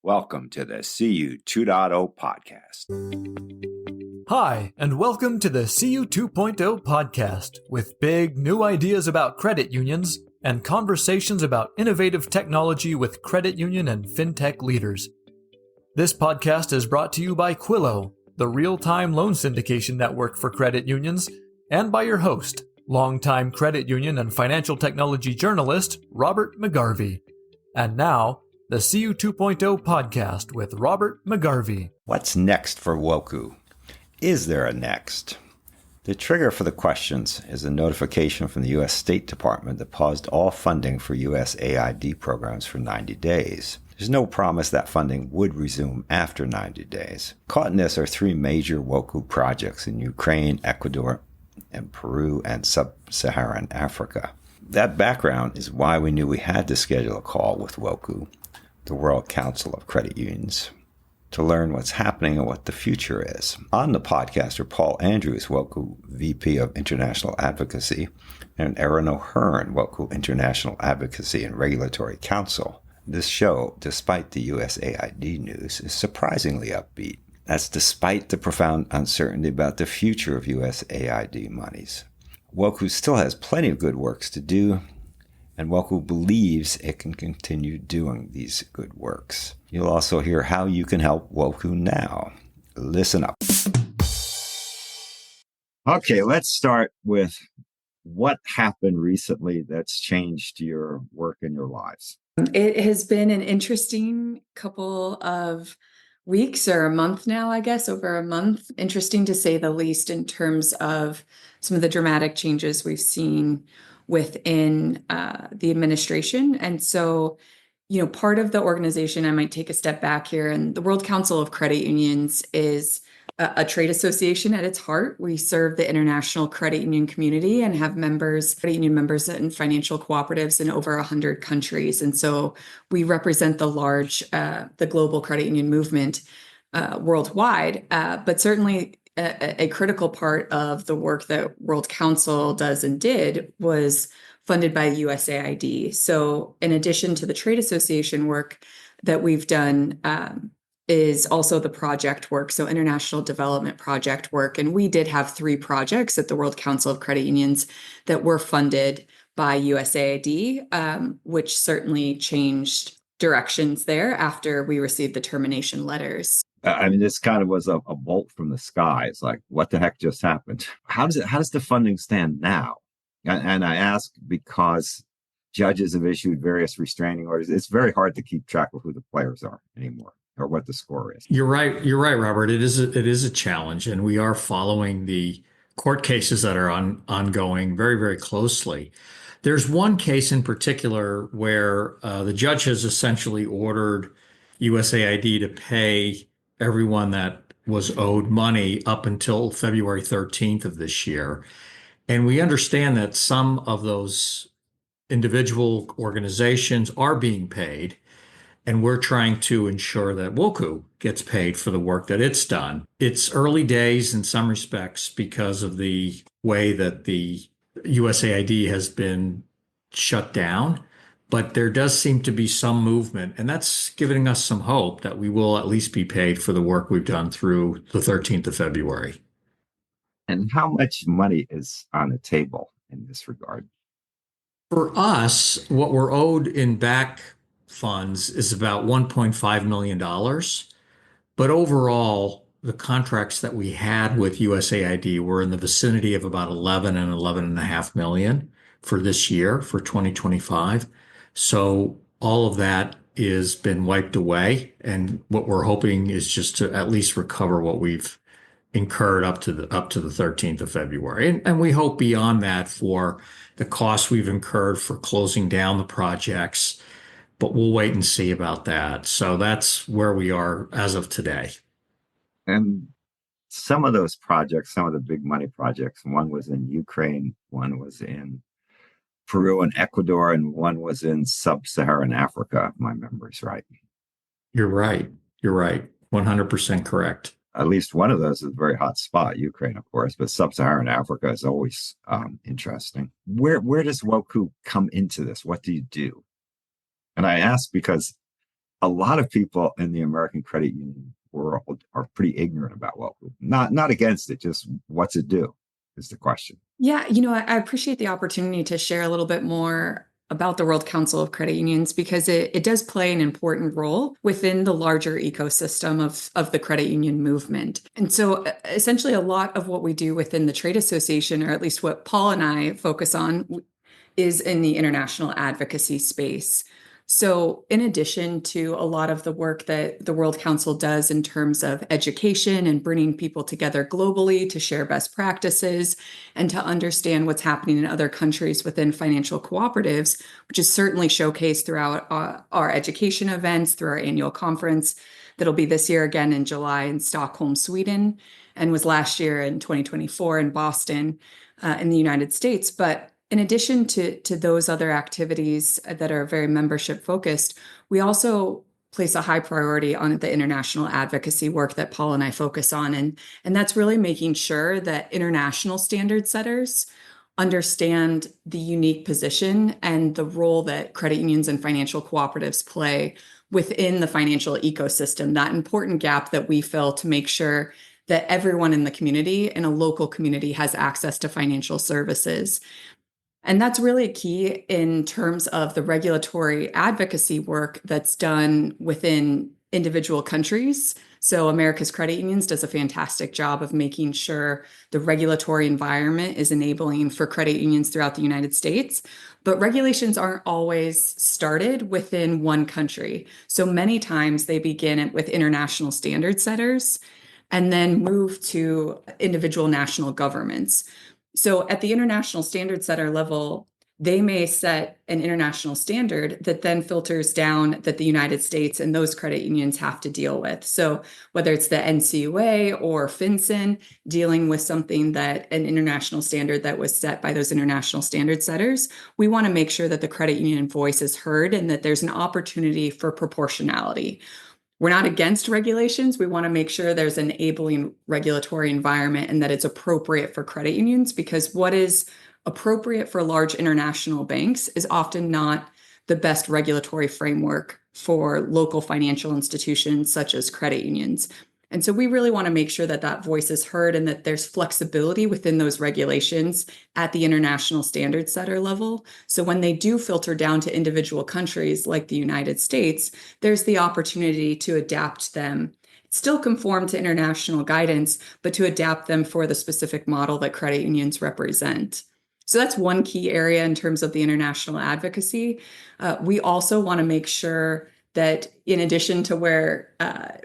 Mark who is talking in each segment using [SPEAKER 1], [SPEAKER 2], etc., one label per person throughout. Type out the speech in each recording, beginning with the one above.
[SPEAKER 1] Welcome to the CU 2.0 podcast.
[SPEAKER 2] Hi, and welcome to the CU 2.0 podcast with big new ideas about credit unions and conversations about innovative technology with credit union and fintech leaders. This podcast is brought to you by Quillo, the real-time loan syndication network for credit unions, and by your host, longtime credit union and financial technology journalist Robert McGarvey. And now, the CU 2.0 podcast with Robert McGarvey.
[SPEAKER 1] What's next for WOCCU? Is there a next? The trigger for the questions is a notification from the U.S. State Department that paused all funding for USAID programs for 90 days. There's no promise that funding would resume after 90 days. Caught in this are three major WOCCU projects in Ukraine, Ecuador, and Peru, and sub-Saharan Africa. That background is why we knew we had to schedule a call with WOCCU, the World Council of Credit Unions, to learn what's happening and what the future is. On the podcast are Paul Andrews, WOCCU VP of International Advocacy, and Erin O'Hearn, WOCCU International Advocacy and Regulatory Council. This show, despite the USAID news, is surprisingly upbeat. That's despite the profound uncertainty about the future of USAID monies. WOCCU still has plenty of good works to do, and WOCCU believes it can continue doing these good works. You'll also hear how you can help WOCCU now. Listen up. Okay, let's start with what happened recently that's changed your work and your lives.
[SPEAKER 3] It has been an interesting couple of weeks or a month now, I guess, over a month. Interesting to say the least in terms of some of the dramatic changes we've seen within the administration. And so, part of the organization, I might take a step back here, and the World Council of Credit Unions is a trade association at its heart. We serve the international credit union community and have credit union members and financial cooperatives in over 100 countries. And so we represent the global credit union movement worldwide, but certainly a critical part of the work that World Council does and did was funded by USAID. So in addition to the trade association work that we've done, is also the project work, so international development project work. And we did have 3 projects at the World Council of Credit Unions that were funded by USAID, which certainly changed directions there after we received the termination letters.
[SPEAKER 1] I mean, this kind of was a bolt from the sky. It's like, what the heck just happened? How does the funding stand now? And I ask because judges have issued various restraining orders. It's very hard to keep track of who the players are anymore or what the score is.
[SPEAKER 4] You're right, Robert. It is a challenge, and we are following the court cases that are ongoing very, very closely. There's one case in particular where the judge has essentially ordered USAID to pay everyone that was owed money up until February 13th of this year. And we understand that some of those individual organizations are being paid, and we're trying to ensure that WOCCU gets paid for the work that it's done. It's early days in some respects because of the way that the USAID has been shut down, but there does seem to be some movement, and that's giving us some hope that we will at least be paid for the work we've done through the 13th of February.
[SPEAKER 1] And how much money is on the table in this regard?
[SPEAKER 4] For us, what we're owed in back funds is about $1.5 million. But overall, the contracts that we had with USAID were in the vicinity of about 11 and 11.5 million for this year, for 2025. So all of that is been wiped away. And what we're hoping is just to at least recover what we've incurred up to the 13th of February. And we hope beyond that for the costs we've incurred for closing down the projects, but we'll wait and see about that. So that's where we are as of today.
[SPEAKER 1] And some of those projects, some of the big money projects, one was in Ukraine, one was in Peru and Ecuador, and one was in sub-Saharan Africa, if my memory's right.
[SPEAKER 4] You're right. 100% correct.
[SPEAKER 1] At least one of those is a very hot spot, Ukraine, of course, but sub-Saharan Africa is always interesting. Where does WOCCU come into this? What do you do? And I ask because a lot of people in the American credit union world are pretty ignorant about WOCCU. Not against it, just what's it do is the question.
[SPEAKER 3] Yeah, I appreciate the opportunity to share a little bit more about the World Council of Credit Unions because it does play an important role within the larger ecosystem of the credit union movement. And so essentially a lot of what we do within the trade association, or at least what Paul and I focus on, is in the international advocacy space. So, in addition to a lot of the work that the World Council does in terms of education and bringing people together globally to share best practices and to understand what's happening in other countries within financial cooperatives, which is certainly showcased throughout our education events, through our annual conference that'll be this year again in July in Stockholm, Sweden, and was last year in 2024 in Boston, in the United States. But in addition to those other activities that are very membership focused, we also place a high priority on the international advocacy work that Paul and I focus on. And that's really making sure that international standard setters understand the unique position and the role that credit unions and financial cooperatives play within the financial ecosystem, that important gap that we fill to make sure that everyone in the community, in a local community, has access to financial services. And that's really key in terms of the regulatory advocacy work that's done within individual countries. So America's Credit Unions does a fantastic job of making sure the regulatory environment is enabling for credit unions throughout the United States. But regulations aren't always started within one country. So many times they begin with international standard setters and then move to individual national governments. So at the international standard setter level, they may set an international standard that then filters down that the United States and those credit unions have to deal with. So whether it's the NCUA or FinCEN dealing with something that an international standard that was set by those international standard setters, we want to make sure that the credit union voice is heard and that there's an opportunity for proportionality. We're not against regulations. We want to make sure there's an enabling regulatory environment and that it's appropriate for credit unions, because what is appropriate for large international banks is often not the best regulatory framework for local financial institutions such as credit unions. And so we really want to make sure that that voice is heard and that there's flexibility within those regulations at the international standard setter level. So when they do filter down to individual countries like the United States, there's the opportunity to adapt them, still conform to international guidance, but to adapt them for the specific model that credit unions represent. So that's one key area in terms of the international advocacy. We also want to make sure that in addition to where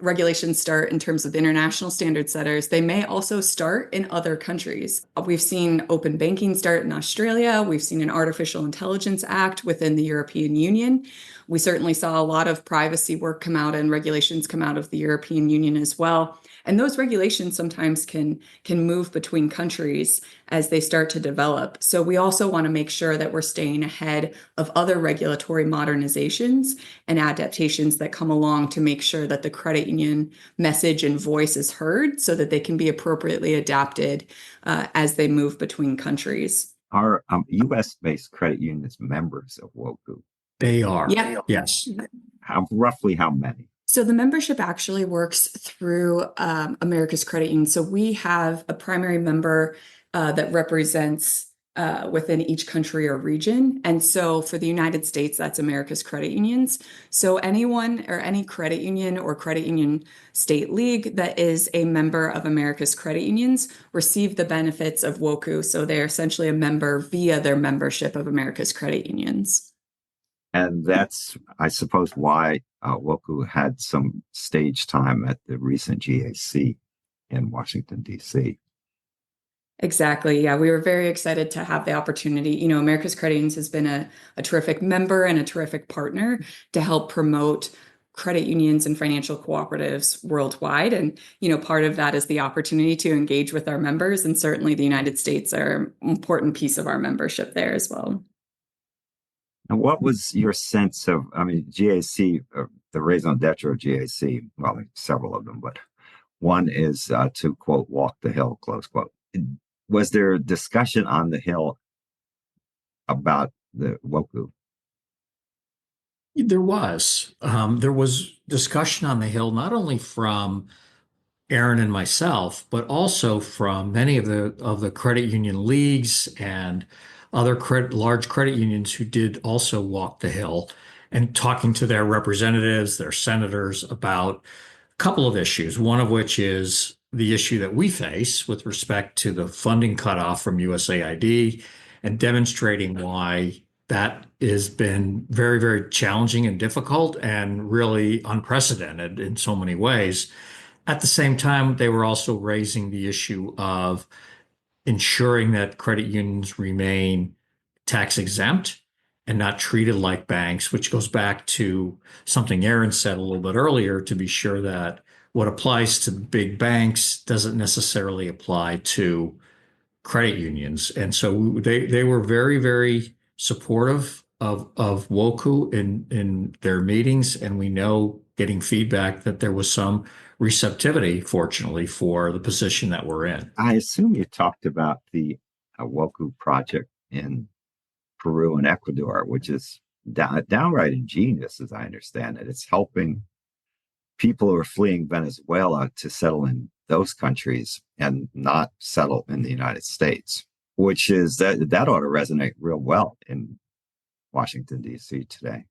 [SPEAKER 3] regulations start in terms of the international standard setters, they may also start in other countries. We've seen open banking start in Australia. We've seen an artificial intelligence act within the European Union. We certainly saw a lot of privacy work come out and regulations come out of the European Union as well. And those regulations sometimes can move between countries as they start to develop. So we also want to make sure that we're staying ahead of other regulatory modernizations and adaptations that come along to make sure that the credit union message and voice is heard so that they can be appropriately adapted as they move between countries.
[SPEAKER 1] Are U.S.-based credit unions members of WOCCU?
[SPEAKER 4] They are.
[SPEAKER 3] Yeah.
[SPEAKER 4] Yes.
[SPEAKER 1] Roughly how many?
[SPEAKER 3] So the membership actually works through America's Credit Union. So we have a primary member that represents within each country or region. And so for the United States, that's America's Credit Unions. So anyone or any credit union or credit union state league that is a member of America's Credit Unions receive the benefits of WOCCU. So they're essentially a member via their membership of America's Credit Unions.
[SPEAKER 1] And that's, I suppose, why WOCCU had some stage time at the recent GAC in Washington, D.C.
[SPEAKER 3] Exactly. Yeah, we were very excited to have the opportunity. You know, America's Credit Unions has been a terrific member and a terrific partner to help promote credit unions and financial cooperatives worldwide. And, you know, part of that is the opportunity to engage with our members. And certainly the United States are an important piece of our membership there as well.
[SPEAKER 1] And what was your sense of, GAC, the raison d'etre of GAC, well, several of them, but one is to, quote, walk the hill, close quote. Was there discussion on the Hill about the WOCCU?
[SPEAKER 4] There was discussion on the Hill, not only from Aaron and myself, but also from many of the credit union leagues and other large credit unions who did also walk the Hill, and talking to their representatives, their senators about a couple of issues. One of which is the issue that we face with respect to the funding cutoff from USAID, and demonstrating why that has been very, very challenging and difficult and really unprecedented in so many ways. At the same time, they were also raising the issue of ensuring that credit unions remain tax exempt and not treated like banks, which goes back to something Aaron said a little bit earlier, to be sure that what applies to big banks doesn't necessarily apply to credit unions. And so they were very, very supportive of WOCCU in their meetings. And we know, getting feedback, that there was some receptivity, fortunately, for the position that we're in.
[SPEAKER 1] I assume you talked about the WOCCU project in Peru and Ecuador, which is downright ingenious, as I understand it. It's helping people who are fleeing Venezuela to settle in those countries and not settle in the United States, which is that ought to resonate real well in Washington, D.C. today.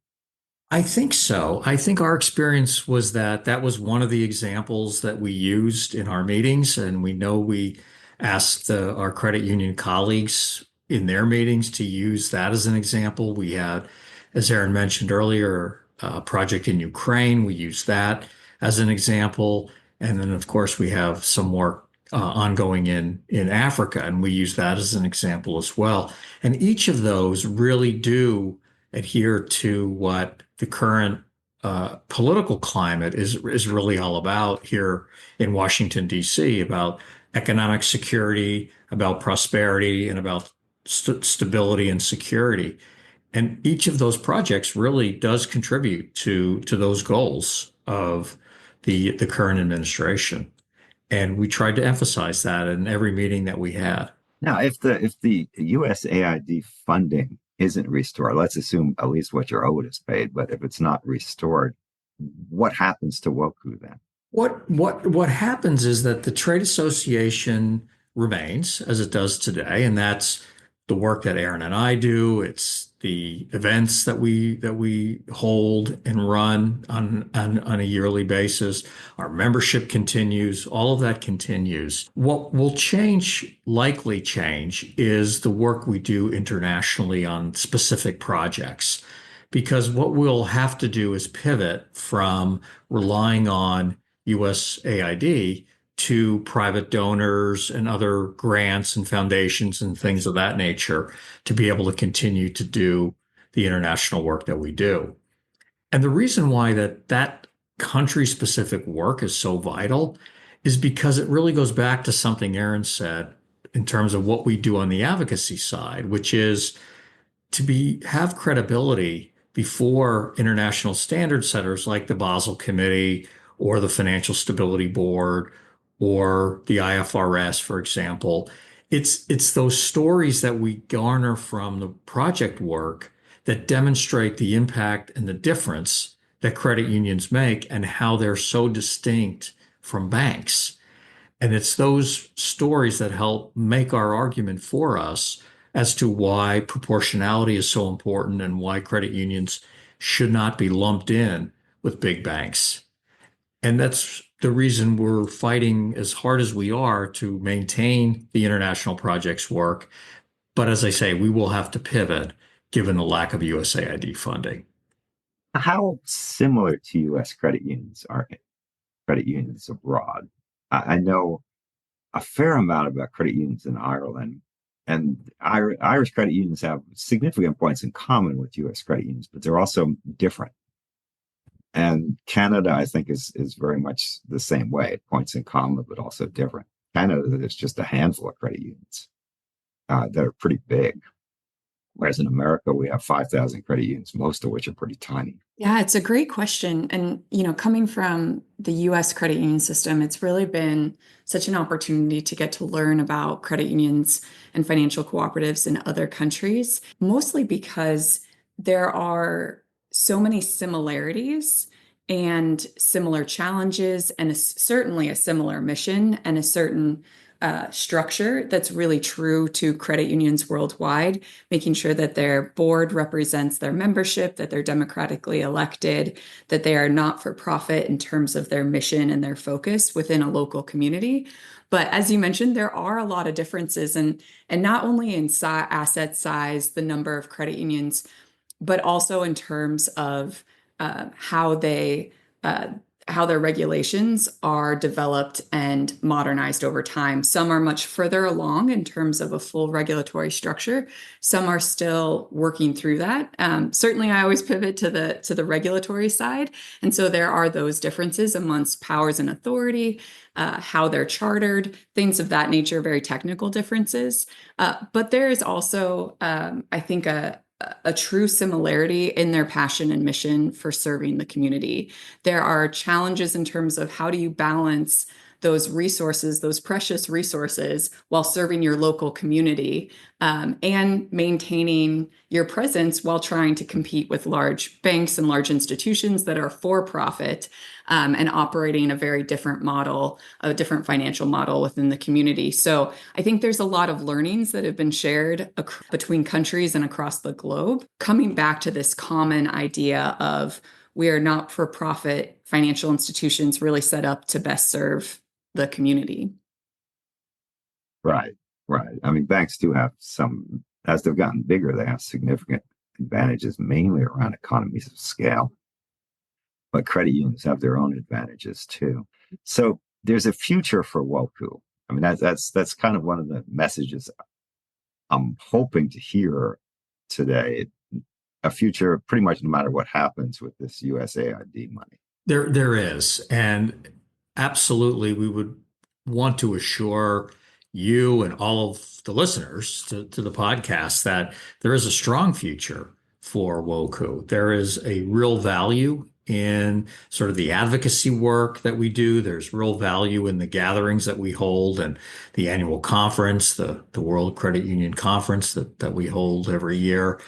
[SPEAKER 4] I think so. I think our experience was that that was one of the examples that we used in our meetings. And we know we asked our credit union colleagues in their meetings to use that as an example. We had, as Aaron mentioned earlier, a project in Ukraine. We used that as an example. And then, of course, we have some work ongoing in Africa, and we use that as an example as well. And each of those really do adhere to what the current political climate is really all about here in Washington, D.C., about economic security, about prosperity, and about stability and security. And each of those projects really does contribute to those goals of the current administration. And we tried to emphasize that in every meeting that we had.
[SPEAKER 1] Now, if the USAID funding isn't restored, let's assume at least what you're owed is paid, but if it's not restored, what happens to WOCCU then?
[SPEAKER 4] What happens is that the trade association remains as it does today, and that's the work that Aaron and I do. It's the events that we hold and run on a yearly basis. Our membership continues. All of that continues. What will likely change, is the work we do internationally on specific projects, because what we'll have to do is pivot from relying on USAID to private donors and other grants and foundations and things of that nature to be able to continue to do the international work that we do. And the reason why that country-specific work is so vital is because it really goes back to something Aaron said in terms of what we do on the advocacy side, which is to have credibility before international standard setters like the Basel Committee or the Financial Stability Board or the IFRS, for example. It's those stories that we garner from the project work that demonstrate the impact and the difference that credit unions make and how they're so distinct from banks. And it's those stories that help make our argument for us as to why proportionality is so important and why credit unions should not be lumped in with big banks. And that's the reason we're fighting as hard as we are to maintain the international projects work. But as I say, we will have to pivot given the lack of USAID funding.
[SPEAKER 1] How similar to U.S. credit unions are credit unions abroad? I know a fair amount about credit unions in Ireland, and Irish credit unions have significant points in common with U.S. credit unions, but they're also different. And Canada, I think, is very much the same way. Points in common, but also different. Canada, there's just a handful of credit unions that are pretty big. Whereas in America, we have 5,000 credit unions, most of which are pretty tiny.
[SPEAKER 3] Yeah, it's a great question. And, coming from the US credit union system, it's really been such an opportunity to get to learn about credit unions and financial cooperatives in other countries, mostly because there are so many similarities and similar challenges, and certainly a similar mission and a certain structure that's really true to credit unions worldwide, making sure that their board represents their membership, that they're democratically elected, that they are not for profit in terms of their mission and their focus within a local community. But as you mentioned, there are a lot of differences, and not only in asset size, the number of credit unions, but also in terms of how they how their regulations are developed and modernized over time. Some are much further along in terms of a full regulatory structure. Some are still working through that. Certainly, I always pivot to the regulatory side, and so there are those differences amongst powers and authority, how they're chartered, things of that nature, very technical differences. But there is also, I think, a true similarity in their passion and mission for serving the community. There are challenges in terms of how do you balance those resources, those precious resources, while serving your local community, and maintaining your presence while trying to compete with large banks and large institutions that are for profit, and operating a very different model, a different financial model within the community. So I think there's a lot of learnings that have been shared between countries and across the globe, coming back to this common idea of we are not for profit financial institutions really set up to best serve the community.
[SPEAKER 1] Right, right. I mean, banks do have some, as they've gotten bigger, they have significant advantages, mainly around economies of scale. But credit unions have their own advantages too. So there's a future for WOCCU. I mean, that's kind of one of the messages I'm hoping to hear today. A future, pretty much no matter what happens with this USAID money.
[SPEAKER 4] There is, and absolutely, we would want to assure you and all of the listeners to the podcast that there is a strong future for WOCCU. There is a real value in sort of the advocacy work that we do. There's real value in the gatherings that we hold and the annual conference, the World Credit Union Conference that we hold every year.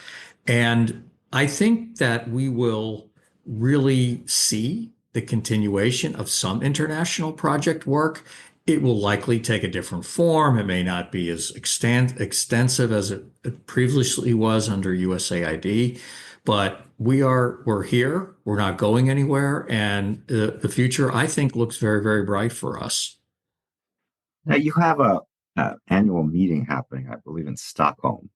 [SPEAKER 4] And I think that we will really see the continuation of some international project work. It will likely take a different form. It may not be as extensive as it previously was under USAID, but we're here. We're not going anywhere, and the future, I think, looks very, very bright for us.
[SPEAKER 1] Now you have a annual meeting happening, I believe, in Stockholm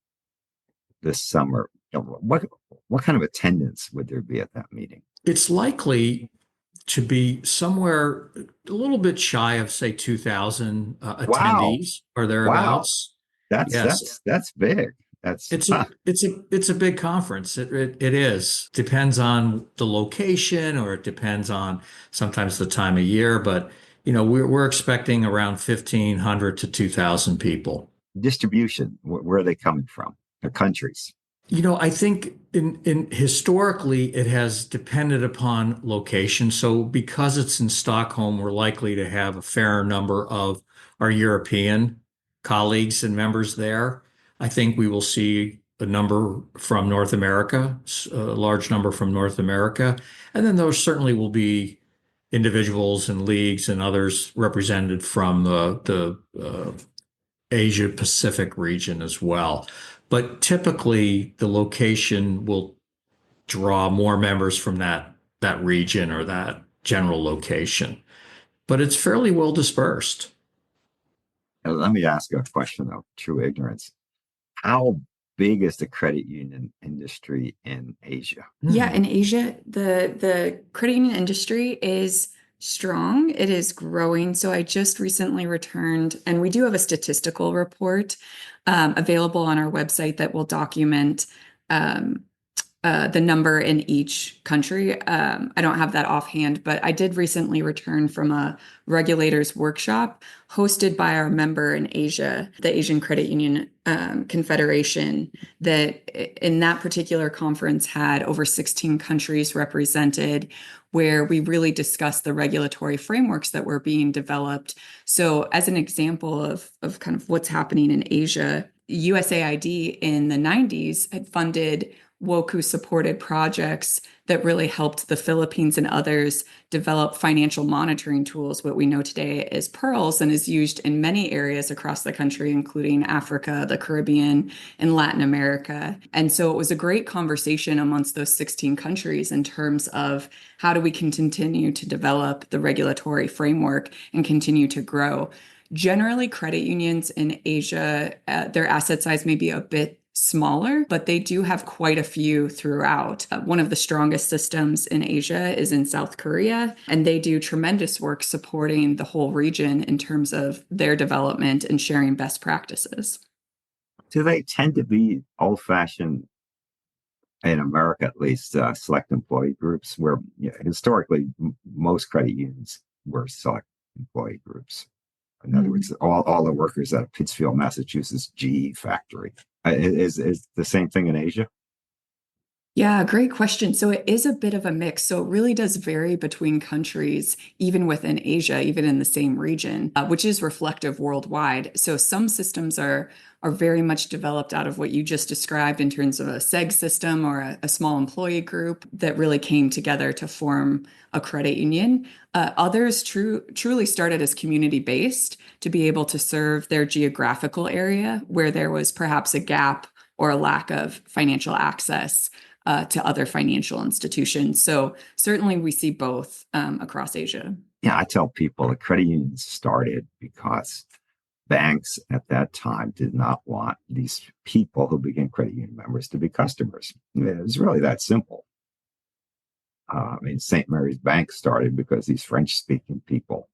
[SPEAKER 1] this summer. What kind of attendance would there be at that meeting?
[SPEAKER 4] It's likely to be somewhere a little bit shy of, say, 2,000 attendees or thereabouts.
[SPEAKER 1] Wow.
[SPEAKER 4] Yes.
[SPEAKER 1] That's big.
[SPEAKER 4] It's a big conference. It is. Depends on the location, or it depends on sometimes the time of year. But we're expecting around 1,500 to 2,000 people.
[SPEAKER 1] Distribution. Where are they coming from? The countries.
[SPEAKER 4] I think in historically it has depended upon location. So because it's in Stockholm, we're likely to have a fair number of our European colleagues and members there. I think we will see a number from North America, a large number from North America, and then there certainly will be individuals and leagues and others represented from the Asia Pacific region as well. But typically, the location will draw more members from that region or that general location. But it's fairly well dispersed.
[SPEAKER 1] Let me ask you a question of true ignorance. How big is the credit union industry in Asia?
[SPEAKER 3] Yeah, in Asia, the credit union industry is strong. It is growing. So I just recently returned, and we do have a statistical report available on our website that will document the number in each country. I don't have that offhand, but I did recently return from a regulators workshop hosted by our member in Asia, the Asian Credit Union Confederation, that in that particular conference had over 16 countries represented, where we really discussed the regulatory frameworks that were being developed. So as an example of kind of what's happening in Asia, USAID in the 90s had funded WOCCU supported projects that really helped the Philippines and others develop financial monitoring tools, what we know today as pearls, and is used in many areas across the country, including Africa, the Caribbean, and Latin America. And so it was a great conversation amongst those 16 countries in terms of how do we continue to develop the regulatory framework and continue to grow. Generally, credit unions in Asia, their asset size may be a bit smaller, but they do have quite a few throughout. One of the strongest systems in Asia is in South Korea, and they do tremendous work supporting the whole region in terms of their development and sharing best practices.
[SPEAKER 1] Do they tend to be old-fashioned, in America at least, select employee groups, where historically most credit unions were select employee groups? In other words, all the workers at a Pittsfield, Massachusetts GE factory. Is the same thing in Asia?
[SPEAKER 3] Yeah, great question. So it is a bit of a mix. So it really does vary between countries, even within Asia, even in the same region, which is reflective worldwide. So some systems are very much developed out of what you just described in terms of a SEG system or a small employee group that really came together to form a credit union. Others truly started as community-based to be able to serve their geographical area where there was perhaps a gap or a lack of financial access to other financial institutions. So certainly we see both across Asia.
[SPEAKER 1] Yeah, I tell people the credit unions started because banks at that time did not want these people who became credit union members to be customers. It was really that simple. St. Mary's Bank started because these French-speaking people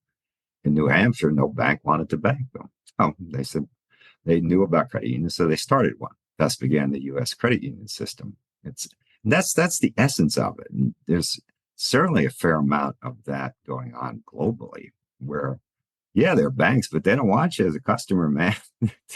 [SPEAKER 1] in New Hampshire, no bank wanted to bank them. They said they knew about credit unions, so they started one. Thus began the U.S. credit union system. That's the essence of it. And there's certainly a fair amount of that going on globally, where, yeah, they're banks, but they don't want you as a customer, man.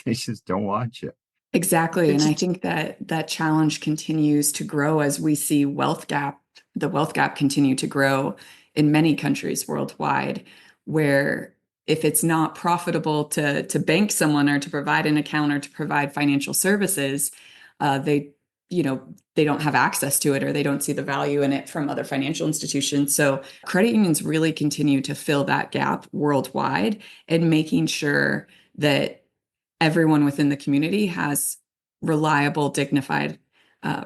[SPEAKER 1] They just don't want you.
[SPEAKER 3] Exactly. And I think that challenge continues to grow as we see the wealth gap continue to grow in many countries worldwide, where if it's not profitable to bank someone or to provide an account or to provide financial services, they don't have access to it, or they don't see the value in it from other financial institutions. So credit unions really continue to fill that gap worldwide and making sure that everyone within the community has reliable, dignified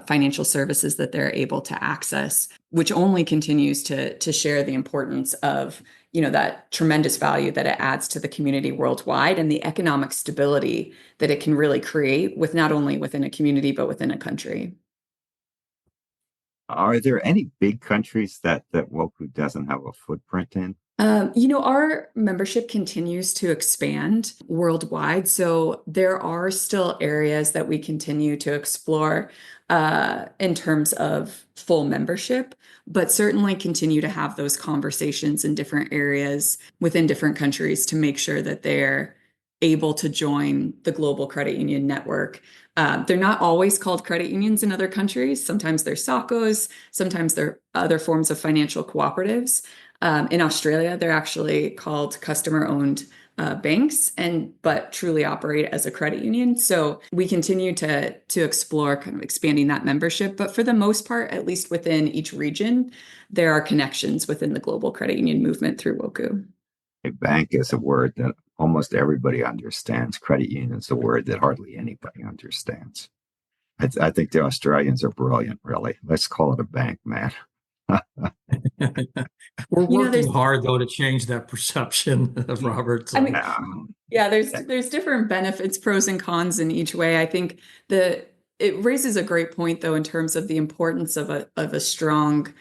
[SPEAKER 3] financial services that they're able to access, which only continues to share the importance of that tremendous value that it adds to the community worldwide and the economic stability that it can really create with not only within a community, but within a country.
[SPEAKER 1] Are there any big countries that WOCCU doesn't have a footprint in?
[SPEAKER 3] Our membership continues to expand worldwide. So there are still areas that we continue to explore in terms of full membership, but certainly continue to have those conversations in different areas within different countries to make sure that they're able to join the global credit union network. They're not always called credit unions in other countries. Sometimes they're SACCOs, sometimes they're other forms of financial cooperatives. In Australia, they're actually called customer-owned banks, but truly operate as a credit union. So we continue to explore kind of expanding that membership. But for the most part, at least within each region, there are connections within the global credit union movement through WOCCU.
[SPEAKER 1] A bank is a word that almost everybody understands. Credit union is a word that hardly anybody understands. I think the Australians are brilliant, really. Let's call it a bank, man.
[SPEAKER 4] We're working hard, though, to change that perception, Robert. So.
[SPEAKER 3] There's different benefits, pros and cons in each way. I think it raises a great point, though, in terms of the importance of a strong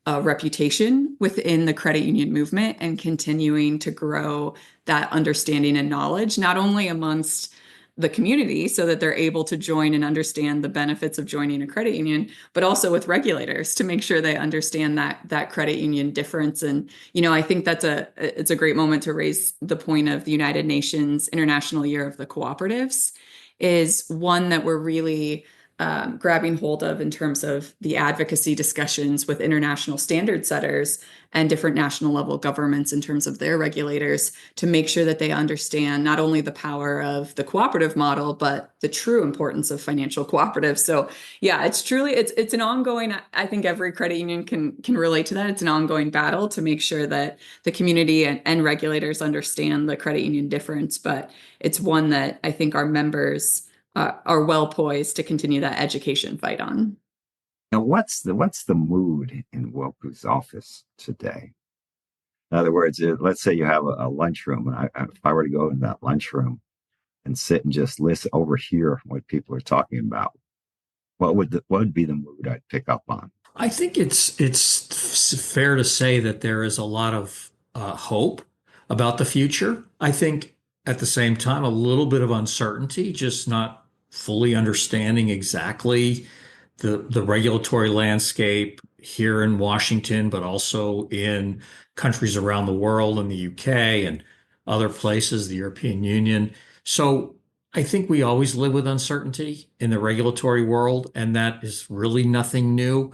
[SPEAKER 3] reputation within the credit union movement and continuing to grow that understanding and knowledge, not only amongst the community so that they're able to join and understand the benefits of joining a credit union, but also with regulators to make sure they understand that credit union difference. And, I think it's a great moment to raise the point of the United Nations International Year of the Cooperatives is one that we're really grabbing hold of in terms of the advocacy discussions with international standard setters and different national level governments in terms of their regulators to make sure that they understand not only the power of the cooperative model, but the true importance of financial cooperatives. So yeah, it's an ongoing, I think every credit union can relate to that. It's an ongoing battle to make sure that the community and regulators understand the credit union difference, but it's one that I think our members are well poised to continue that education fight on.
[SPEAKER 1] Now, what's the mood in WOCCU's office today? In other words, let's say you have a lunchroom, and if I were to go in that lunchroom and sit and just listen, overhear what people are talking about, what would be the mood I'd pick up on?
[SPEAKER 4] I think it's fair to say that there is a lot of hope about the future. I think at the same time, a little bit of uncertainty, just not fully understanding exactly the regulatory landscape here in Washington, but also in countries around the world, in the UK and other places, the European Union. So I think we always live with uncertainty in the regulatory world, and that is really nothing new.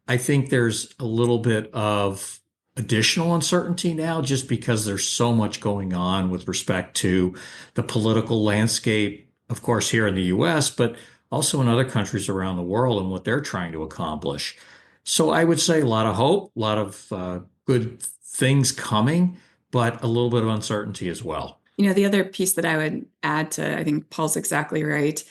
[SPEAKER 4] I think there's a little bit of additional uncertainty now just because there's so much going on with respect to the political landscape, of course, here in the US, but also in other countries around the world and what they're trying to accomplish. So I would say a lot of hope, a lot of good things coming, but a little bit of uncertainty as well.
[SPEAKER 3] The other piece that I would add to, I think Paul's exactly right,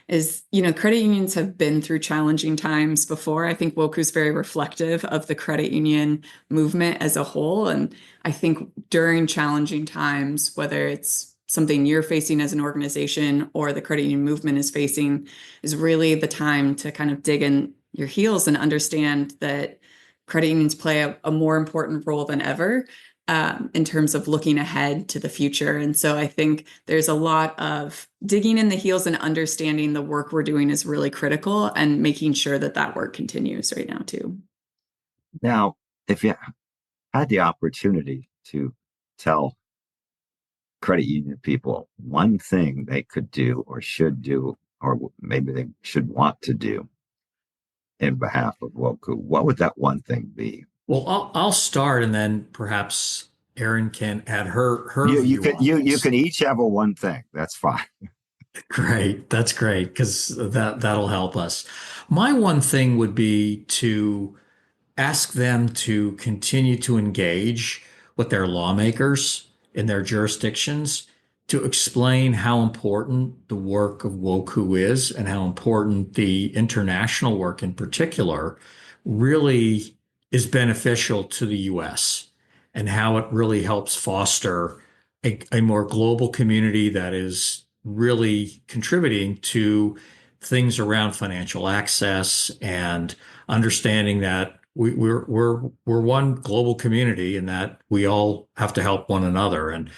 [SPEAKER 3] is, credit unions have been through challenging times before. I think WOCCU is very reflective of the credit union movement as a whole. And I think during challenging times, whether it's something you're facing as an organization or the credit union movement is facing, is really the time to kind of dig in your heels and understand that credit unions play a more important role than ever in terms of looking ahead to the future. And so I think there's a lot of digging in the heels and understanding the work we're doing is really critical and making sure that work continues right now too.
[SPEAKER 1] Now, if you had the opportunity to tell credit union people one thing they could do or should do, or maybe they should want to do in behalf of WOCCU, what would that one thing be?
[SPEAKER 4] Well, I'll start, and then perhaps Erin can add her
[SPEAKER 1] You
[SPEAKER 4] view on
[SPEAKER 1] you
[SPEAKER 4] this.
[SPEAKER 1] can each have a one thing. That's fine.
[SPEAKER 4] Great. That's great because that'll help us. My one thing would be to ask them to continue to engage with their lawmakers in their jurisdictions to explain how important the work of WOCCU is and how important the international work in particular really is beneficial to the US and how it really helps foster a more global community that is really contributing to things around financial access and understanding that we're one global community and that we all have to help one another. And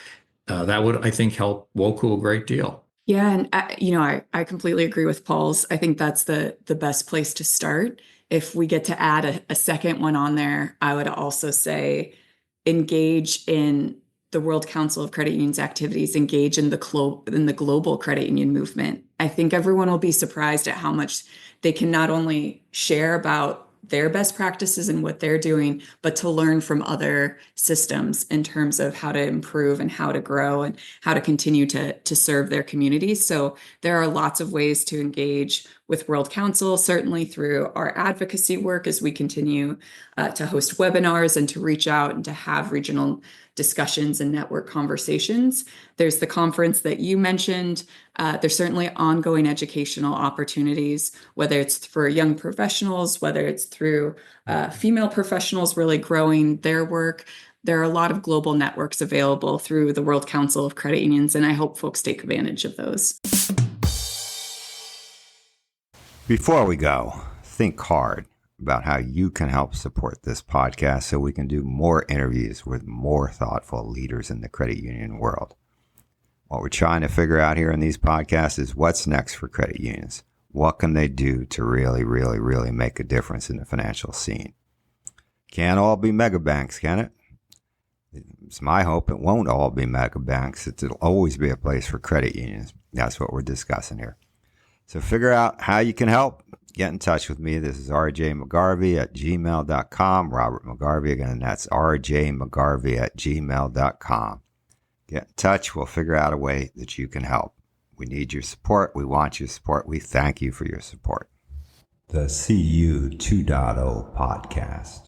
[SPEAKER 4] that would, I think, help WOCCU a great deal.
[SPEAKER 3] Yeah, and I completely agree with Paul's. I think that's the best place to start. If we get to add a second one on there, I would also say engage in the World Council of Credit Unions activities, engage in the global credit union movement. I think everyone will be surprised at how much they can not only share about their best practices and what they're doing, but to learn from other systems in terms of how to improve and how to grow and how to continue to serve their communities. So there are lots of ways to engage with World Council, certainly through our advocacy work as we continue to host webinars and to reach out and to have regional discussions and network conversations. There's the conference that you mentioned. There's certainly ongoing educational opportunities, whether it's for young professionals, whether it's through female professionals really growing their work. There are a lot of global networks available through the World Council of Credit Unions, and I hope folks take advantage of those.
[SPEAKER 1] Before we go, think hard about how you can help support this podcast so we can do more interviews with more thoughtful leaders in the credit union world. What we're trying to figure out here in these podcasts is what's next for credit unions. What can they do to really, really, really make a difference in the financial scene? Can't all be mega banks, can it? It's my hope it won't all be mega banks. It'll always be a place for credit unions. That's what we're discussing here. So figure out how you can help. Get in touch with me. This is rjmcgarvey@gmail.com. Robert McGarvey again. That's rjmcgarvey@gmail.com. Get in touch. We'll figure out a way that you can help. We need your support. We want your support. We thank you for your support. The CU 2.0 podcast.